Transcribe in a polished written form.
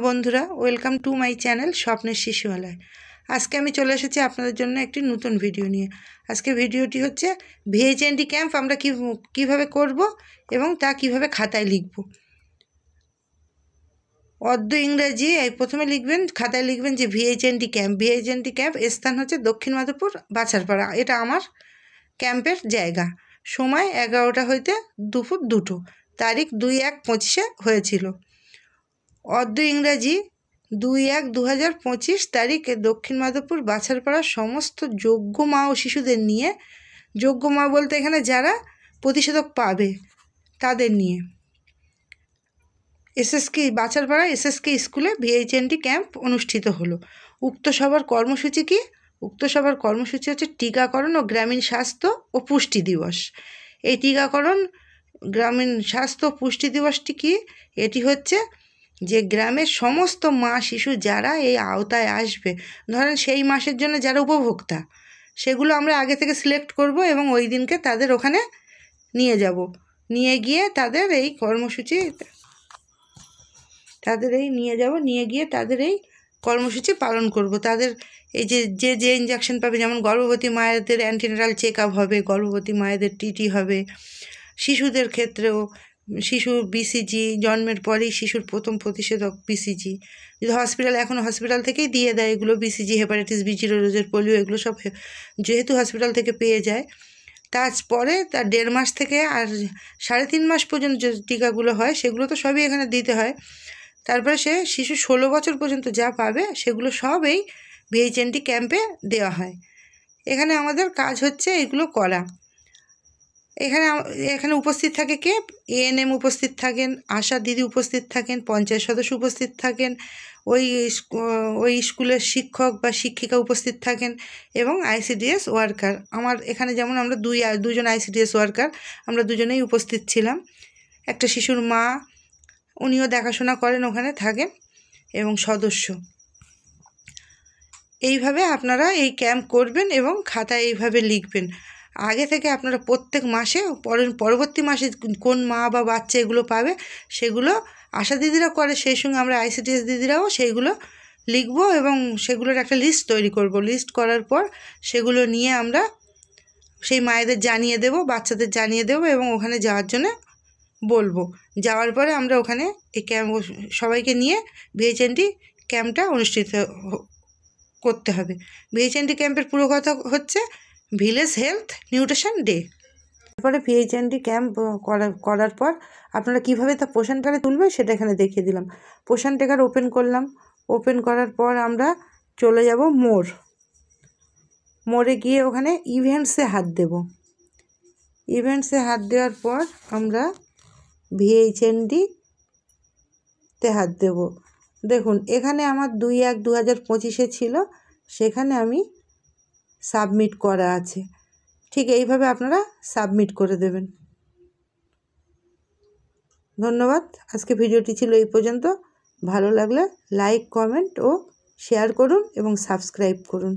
বন্ধুরা, welcome to my channel স্বপ্নের শিশুয়ালয়। আজকে আমি চলে এসেছি আপনাদের জন্য একটি নতুন ভিডিও নিয়ে। আজকে ভিডিওটি হচ্ছে ভিএইচএনডি ক্যাম্প আমরা কিভাবে করব এবং তা কিভাবে খাতায় লিখব। অর্ধ ইংরেজি প্রথমে লিখবেন, খাতায় লিখবেন যে ভিএইচএনডি ক্যাম্প। ভিএইচএনডি ক্যাম্প স্থান হচ্ছে দক্ষিণ মাধবপুর, বাছারপাড়া। এটা আমার ক্যাম্পের জায়গা। সময় 11টা হইতে দুপুর 2টো। তারিখ 2/1/25 হয়েছিল। অর্ধ ইংরাজি 2/1/2025 তারিখে দক্ষিণ মাধবপুর বাছারপাড়ার সমস্ত যোগ্য মা ও শিশুদের নিয়ে, যোগ্য মা বলতে এখানে যারা প্রতিষেধক পাবে তাদের নিয়ে, এসএসকে বাছারপাড়া এসএসকে স্কুলে ভিএইচএনডি ক্যাম্প অনুষ্ঠিত হলো। উক্ত সভার কর্মসূচি কি? উক্ত সভার কর্মসূচি হচ্ছে টিকাকরণ ও গ্রামীণ স্বাস্থ্য ও পুষ্টি দিবস। এই টিকাকরণ গ্রামীণ স্বাস্থ্য পুষ্টি দিবসটি কি? এটি হচ্ছে যে গ্রামের সমস্ত মা শিশু যারা এই আওতায় আসবে, ধরেন সেই মাসের জন্য যারা উপভোক্তা, সেগুলো আমরা আগে থেকে সিলেক্ট করব এবং ওই দিনকে তাদের ওখানে নিয়ে যাব। নিয়ে গিয়ে তাদের এই কর্মসূচি পালন করব। তাদের এই যে ইনজেকশন পাবে, যেমন গর্ভবতী মায়েদের অ্যান্টিনাটাল চেক আপ হবে, গর্ভবতী মায়েদের টিটি হবে। শিশুদের ক্ষেত্রেও শিশু বিসিজি, জন্মের পরেই শিশুর প্রথম প্রতিষেধক বিসিজি, যদি হসপিটাল থেকেই দিয়ে দেয় এগুলো। বিসিজি, হেপাটাইটিস বি, জিরোজের পোলিও, এগুলো সব যেহেতু হসপিটাল থেকে পেয়ে যায়, তারপরে তার 1.5 মাস থেকে আর 3.5 মাস পর্যন্ত যে টিকাগুলো হয় সেগুলো তো সবই এখানে দিতে হয়। তারপরে শিশু 16 বছর পর্যন্ত যা পাবে সেগুলো সব এই ভিএইচএনডি ক্যাম্পে দেওয়া হয়। এখানে আমাদের কাজ হচ্ছে এগুলো করা। এখানে উপস্থিত থাকে কে? এএনএম উপস্থিত থাকেন, আশা দিদি উপস্থিত থাকেন, পঞ্চায়েত সদস্য উপস্থিত থাকেন, ওই স্কুলের শিক্ষক বা শিক্ষিকা উপস্থিত থাকেন এবং আইসিডিএস ওয়ার্কার। আমার এখানে যেমন আমরা দুজন আইসিডিএস ওয়ার্কার, আমরা দুজনেই উপস্থিত ছিলাম। একটা শিশুর মা, উনিও দেখাশোনা করেন, ওখানে থাকেন, এবং সদস্য। এইভাবে আপনারা এই ক্যাম্প করবেন এবং খাতায় এইভাবে লিখবেন। আগে থেকে আপনারা প্রত্যেক মাসে, পরবর্তী মাসে কোন মা বা বাচ্চা এগুলো পাবে সেগুলো আশা দিদিরা করে, সেই সঙ্গে আমরা আইসিডিএস দিদিরাও সেইগুলো লিখব এবং সেগুলোর একটা লিস্ট তৈরি করব। লিস্ট করার পর সেগুলো নিয়ে আমরা সেই মায়েদের জানিয়ে দেব, বাচ্চাদের জানিয়ে দেব এবং ওখানে যাওয়ার জন্য বলবো। যাওয়ার পরে আমরা ওখানে এই ক্যাম্প সবাইকে নিয়ে ভিএইচএনডি ক্যাম্পটা অনুষ্ঠিত করতে হবে। ভিএইচএনডি ক্যাম্পের পুরো কথা হচ্ছে ভিলেজ হেলথ নিউট্রিশন ডে। তারপরে ভিএইচএনডি ক্যাম্প করার পর আপনারা কীভাবে তা পোষণ ট্র্যাকারে তুলবে সেটা এখানে দেখিয়ে দিলাম। পোষণ ট্র্যাকার ওপেন করলাম। ওপেন করার পর আমরা চলে যাব মোড়ে গিয়ে ওখানে ইভেন্টসে হাত দেব। ইভেন্টসে হাত দেওয়ার পর আমরা ভিএইচএনডিতে হাত দেব। দেখুন এখানে আমার 2/1/2025 ছিল, সেখানে আমি সাবমিট করা আছে। ঠিক এইভাবে আপনারা সাবমিট করে দেবেন। ধন্যবাদ। আজকে ভিডিওটি ছিল এই পর্যন্ত। ভালো লাগলে লাইক, কমেন্ট ও শেয়ার করুন এবং সাবস্ক্রাইব করুন।